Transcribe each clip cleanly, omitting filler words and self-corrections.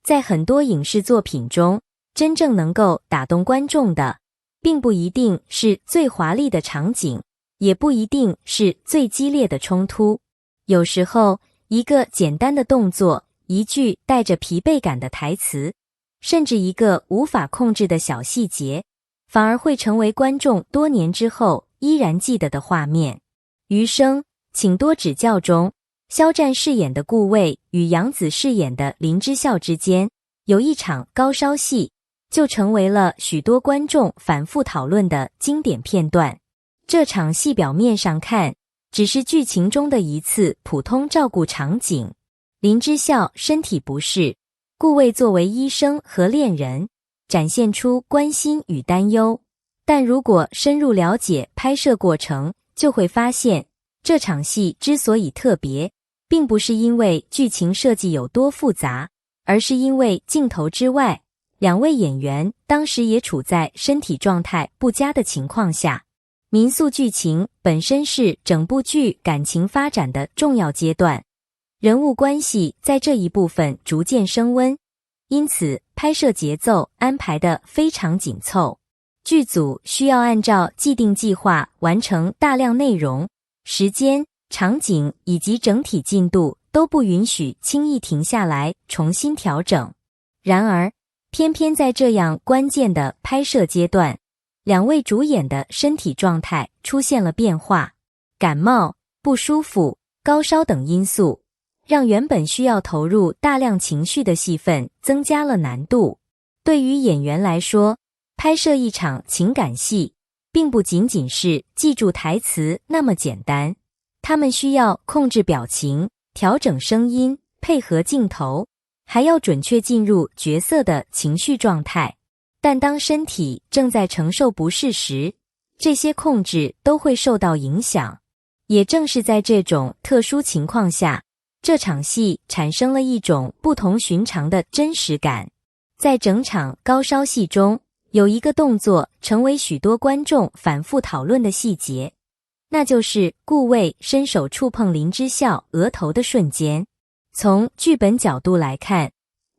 在很多影视作品中，真正能够打动观众的，并不一定是最华丽的场景，也不一定是最激烈的冲突。有时候，一个简单的动作，一句带着疲惫感的台词，甚至一个无法控制的小细节，反而会成为观众多年之后依然记得的画面。余生，请多指教中，肖战饰演的顾魏与杨紫饰演的林之孝之间有一场高烧戏，就成为了许多观众反复讨论的经典片段。这场戏表面上看，只是剧情中的一次普通照顾场景。林之孝身体不适，顾魏作为医生和恋人，展现出关心与担忧。但如果深入了解拍摄过程，就会发现，这场戏之所以特别，并不是因为剧情设计有多复杂，而是因为镜头之外，两位演员当时也处在身体状态不佳的情况下。民宿剧情本身是整部剧感情发展的重要阶段，人物关系在这一部分逐渐升温，因此拍摄节奏安排得非常紧凑。剧组需要按照既定计划完成大量内容，时间、场景以及整体进度都不允许轻易停下来重新调整。然而，偏偏在这样关键的拍摄阶段，两位主演的身体状态出现了变化，感冒、不舒服、高烧等因素，让原本需要投入大量情绪的戏份增加了难度。对于演员来说，拍摄一场情感戏，并不仅仅是记住台词那么简单，他们需要控制表情、调整声音、配合镜头，还要准确进入角色的情绪状态。但当身体正在承受不适时，这些控制都会受到影响。也正是在这种特殊情况下，这场戏产生了一种不同寻常的真实感。在整场高烧戏中，有一个动作成为许多观众反复讨论的细节，那就是顾魏伸手触碰林之孝额头的瞬间。从剧本角度来看，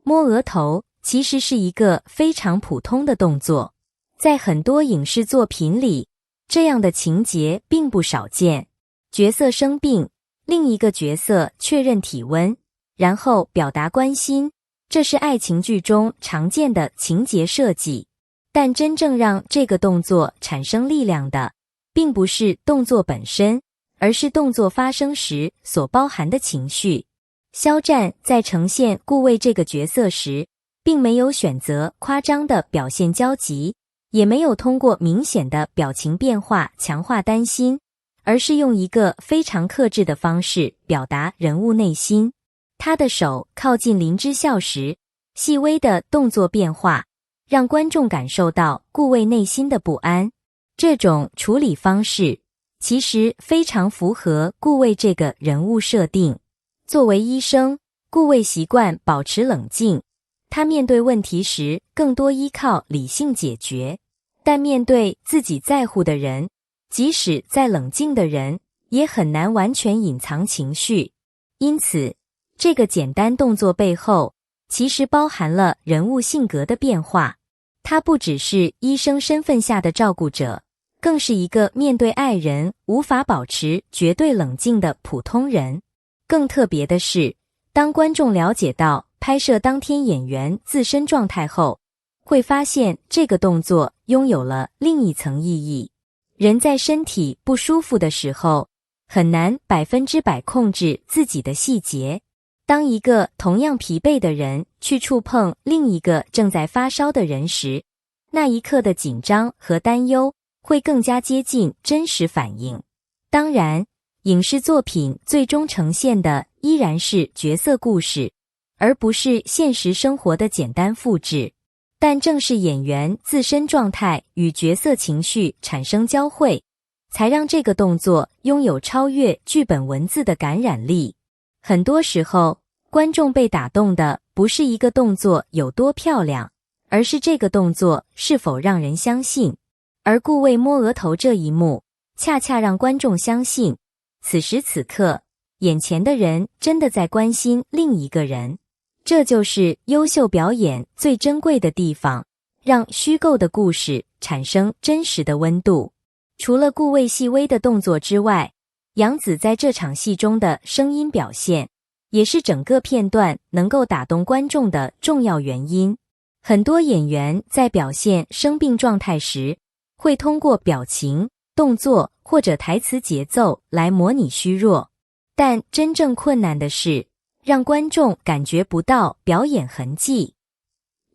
摸额头其实是一个非常普通的动作，在很多影视作品里，这样的情节并不少见。角色生病，另一个角色确认体温，然后表达关心，这是爱情剧中常见的情节设计。但真正让这个动作产生力量的，并不是动作本身，而是动作发生时所包含的情绪。肖战在呈现顾魏这个角色时，并没有选择夸张的表现焦急，也没有通过明显的表情变化强化担心，而是用一个非常克制的方式表达人物内心。他的手靠近林之孝时，细微的动作变化，让观众感受到顾魏内心的不安。这种处理方式其实非常符合顾魏这个人物设定。作为医生，顾魏习惯保持冷静，他面对问题时更多依靠理性解决，但面对自己在乎的人，即使再冷静的人，也很难完全隐藏情绪。因此，这个简单动作背后，其实包含了人物性格的变化。他不只是医生身份下的照顾者，更是一个面对爱人无法保持绝对冷静的普通人。更特别的是，当观众了解到拍摄当天演员自身状态后，会发现这个动作拥有了另一层意义。人在身体不舒服的时候，很难100%控制自己的细节。当一个同样疲惫的人去触碰另一个正在发烧的人时，那一刻的紧张和担忧会更加接近真实反应。当然，影视作品最终呈现的依然是角色故事，而不是现实生活的简单复制。但正是演员自身状态与角色情绪产生交汇，才让这个动作拥有超越剧本文字的感染力。很多时候，观众被打动的不是一个动作有多漂亮，而是这个动作是否让人相信。而顾魏摸额头这一幕，恰恰让观众相信，此时此刻，眼前的人真的在关心另一个人。这就是优秀表演最珍贵的地方，让虚构的故事产生真实的温度。除了顾魏细微的动作之外，杨紫在这场戏中的声音表现，也是整个片段能够打动观众的重要原因。很多演员在表现生病状态时，会通过表情、动作或者台词节奏来模拟虚弱，但真正困难的是让观众感觉不到表演痕迹。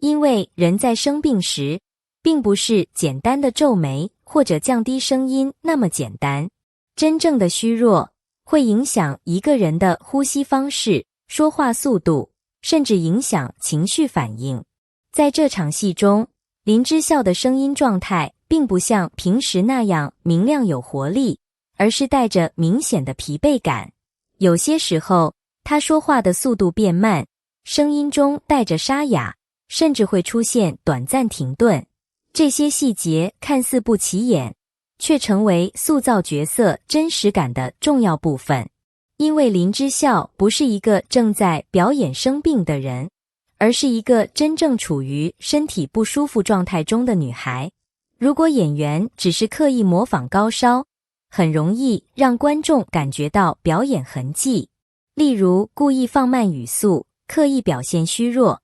因为人在生病时，并不是简单的皱眉或者降低声音那么简单。真正的虚弱会影响一个人的呼吸方式、说话速度，甚至影响情绪反应。在这场戏中，林之孝的声音状态并不像平时那样明亮有活力，而是带着明显的疲惫感。有些时候，他说话的速度变慢，声音中带着沙哑，甚至会出现短暂停顿。这些细节看似不起眼，却成为塑造角色真实感的重要部分。因为林之孝不是一个正在表演生病的人，而是一个真正处于身体不舒服状态中的女孩。如果演员只是刻意模仿高烧，很容易让观众感觉到表演痕迹。例如故意放慢语速，刻意表现虚弱，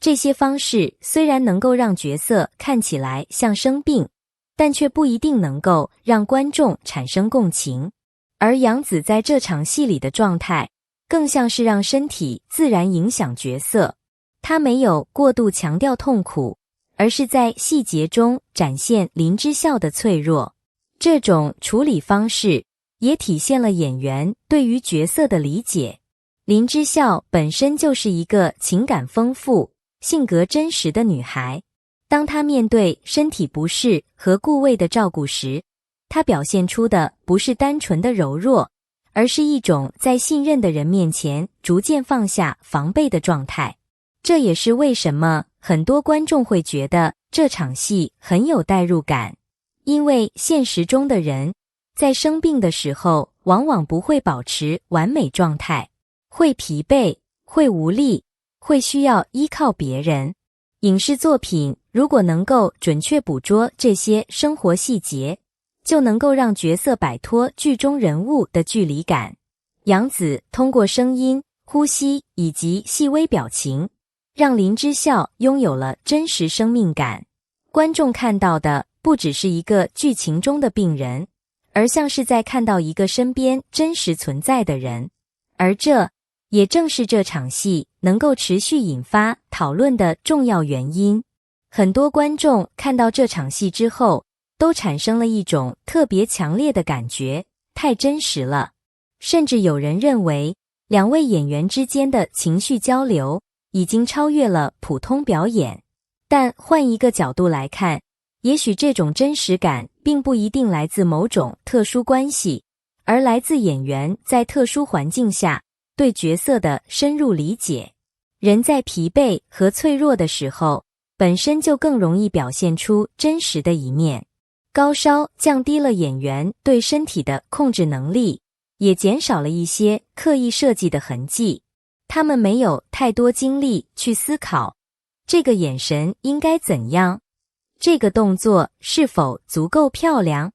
这些方式虽然能够让角色看起来像生病，但却不一定能够让观众产生共情。而杨紫在这场戏里的状态，更像是让身体自然影响角色。她没有过度强调痛苦，而是在细节中展现林之孝的脆弱。这种处理方式也体现了演员对于角色的理解。林之孝本身就是一个情感丰富、性格真实的女孩。当她面对身体不适和顾魏的照顾时，她表现出的不是单纯的柔弱，而是一种在信任的人面前逐渐放下防备的状态。这也是为什么很多观众会觉得这场戏很有代入感，因为现实中的人在生病的时候往往不会保持完美状态，会疲惫，会无力，会需要依靠别人。影视作品如果能够准确捕捉这些生活细节，就能够让角色摆脱剧中人物的距离感。杨紫通过声音、呼吸以及细微表情，让林之孝拥有了真实生命感。观众看到的不只是一个剧情中的病人，而像是在看到一个身边真实存在的人。而这也正是这场戏能够持续引发讨论的重要原因。很多观众看到这场戏之后，都产生了一种特别强烈的感觉，太真实了。甚至有人认为，两位演员之间的情绪交流已经超越了普通表演。但换一个角度来看，也许这种真实感并不一定来自某种特殊关系，而来自演员在特殊环境下对角色的深入理解。人在疲惫和脆弱的时候，本身就更容易表现出真实的一面。高烧降低了演员对身体的控制能力，也减少了一些刻意设计的痕迹。他们没有太多精力去思考，这个眼神应该怎样？这个动作是否足够漂亮？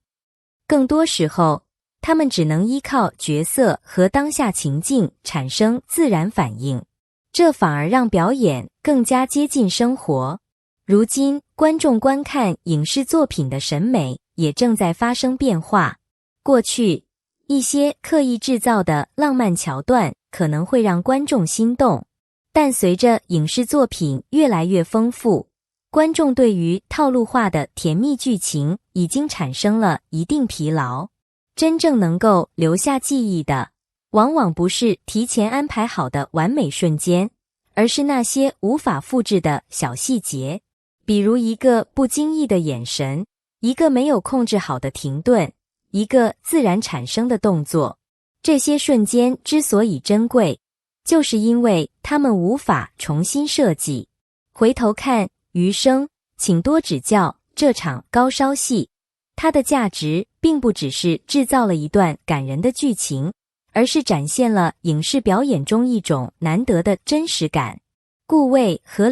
更多时候，他们只能依靠角色和当下情境产生自然反应，这反而让表演更加接近生活。如今，观众观看影视作品的审美也正在发生变化。过去，一些刻意制造的浪漫桥段可能会让观众心动，但随着影视作品越来越丰富，观众对于套路化的甜蜜剧情已经产生了一定疲劳。真正能够留下记忆的，往往不是提前安排好的完美瞬间，而是那些无法复制的小细节。比如一个不经意的眼神，一个没有控制好的停顿，一个自然产生的动作。这些瞬间之所以珍贵，就是因为它们无法重新设计。回头看余生，请多指教这场高烧戏，它的价值并不只是制造了一段感人的剧情，而是展现了影视表演中一种难得的真实感。顾魏和